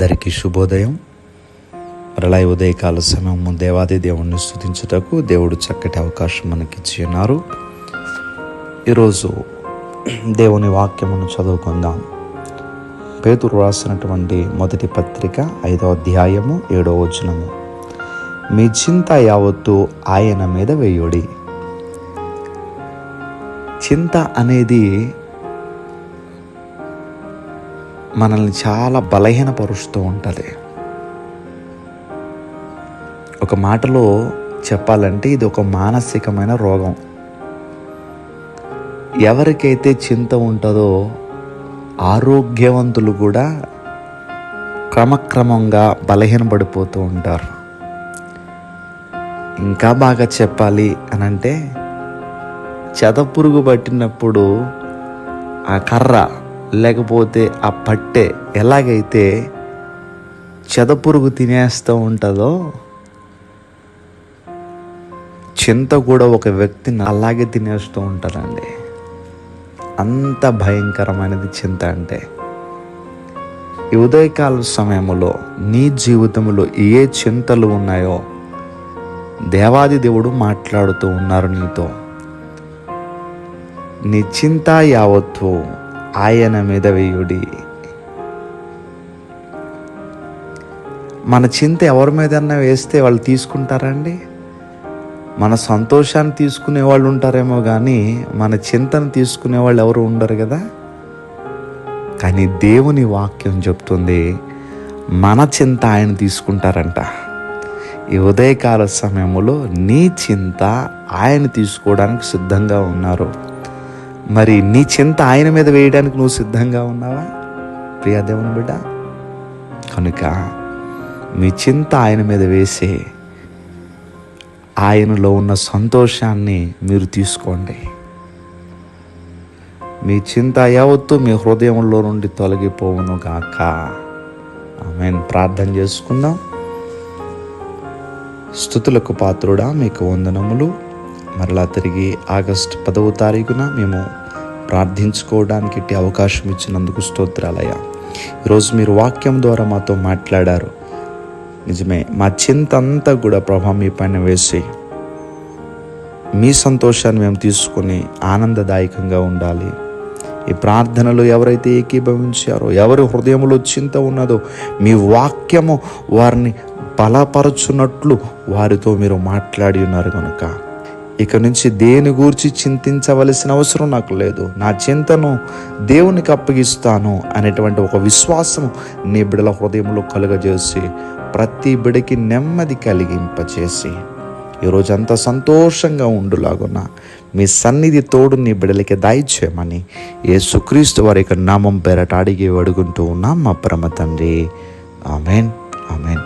అందరికీ శుభోదయం. మరలా ఉదయకాల సమయము దేవాది దేవుణ్ణి స్తుతించుటకు దేవుడు చక్కటి అవకాశం మనకిచ్చి ఉన్నారు. ఈరోజు దేవుని వాక్యమును చదువుకుందాం. పేతురు రాసినటువంటి మొదటి పత్రిక 5వ అధ్యాయము 7వ వచనము. మీ చింత యావత్తు ఆయన మీద వేయుడి. చింత అనేది మనల్ని చాలా బలహీనపరుస్తూ ఉంటుంది. ఒక మాటలో చెప్పాలంటే ఇది ఒక మానసికమైన రోగం. ఎవరికైతే చింత ఉంటుందో ఆరోగ్యవంతులు కూడా క్రమక్రమంగా బలహీనపడిపోతూ ఉంటారు. ఇంకా బాగా చెప్పాలి అనంటే చెదపురుగు పట్టినప్పుడు ఆ కర్ర లేకపోతే ఆ పట్టె ఎలాగైతే చెదపురుగు తినేస్తూ ఉంటుందో చింత కూడా ఒక వ్యక్తిని అలాగే తినేస్తూ ఉంటుందండి. అంత భయంకరమైనది చింత అంటే. ఈ ఉదయకాల సమయంలో నీ జీవితంలో ఏ చింతలు ఉన్నాయో దేవాది దేవుడు మాట్లాడుతూ ఉన్నారు నీతో. నీ చింత యావత్తు ఆయన మీద వేయుడి. మన చింత ఎవరి మీదన్నా వేస్తే వాళ్ళు తీసుకుంటారండి? మన సంతోషాన్ని తీసుకునే వాళ్ళు ఉంటారేమో కానీ మన చింతను తీసుకునే వాళ్ళు ఎవరు ఉండరు కదా. కానీ దేవుని వాక్యం చెప్తుంది మన చింత ఆయన తీసుకుంటారంట. ఈ ఉదయకాల సమయంలో నీ చింత ఆయన తీసుకోవడానికి సిద్ధంగా ఉన్నారు. మరి నీ చింత ఆయన మీద వేయడానికి నువ్వు సిద్ధంగా ఉన్నావా ప్రియా దేవుని బిడ్డ? కనుక మీ చింత ఆయన మీద వేసి ఆయనలో ఉన్న సంతోషాన్ని మీరు తీసుకోండి. మీ చింత యావత్తు మీ హృదయంలో నుండి తొలగిపోవును గాక. ఆమేన్. ప్రార్థన చేసుకుందాం. స్తుతులకు పాత్రుడా మీకు వందనములు. మరలా తిరిగి ఆగస్టు 10వ తారీఖున మేము ప్రార్థించుకోవడానికి ఇట్టి అవకాశం ఇచ్చినందుకు స్తోత్రాలయ్యా. ఈరోజు మీరు వాక్యం ద్వారా మాతో మాట్లాడారు. నిజమే, మా చింత అంతా కూడా ప్రభా మీ పైన వేసి మీ సంతోషాన్ని మేము తీసుకొని ఆనందదాయకంగా ఉండాలి. ఈ ప్రార్థనలో ఎవరైతే ఏకీభవించారో, ఎవరి హృదయంలో చింత ఉన్నదో మీ వాక్యము వారిని బలపరచున్నట్లు వారితో మీరు మాట్లాడి ఉన్నారు కనుక ఇక నుంచి దేని గురించి చింతించవలసిన అవసరం నాకు లేదు. నా చింతను దేవునికి అప్పగిస్తాను అనేటువంటి ఒక విశ్వాసం నీ బిడ్డల హృదయంలో కలుగజేసి ప్రతి బిడ్డకి నెమ్మది కలిగింపచేసి ఈరోజంతా సంతోషంగా ఉండులాగున మీ సన్నిధి తోడు నీ బిడ్డలకి దయచేయమని యేసుక్రీస్తు వారి నామం పేరట అడిగి అడుగుంటూ ఉన్నాం మా పరమ తండ్రి. ఆమేన్, ఆమేన్.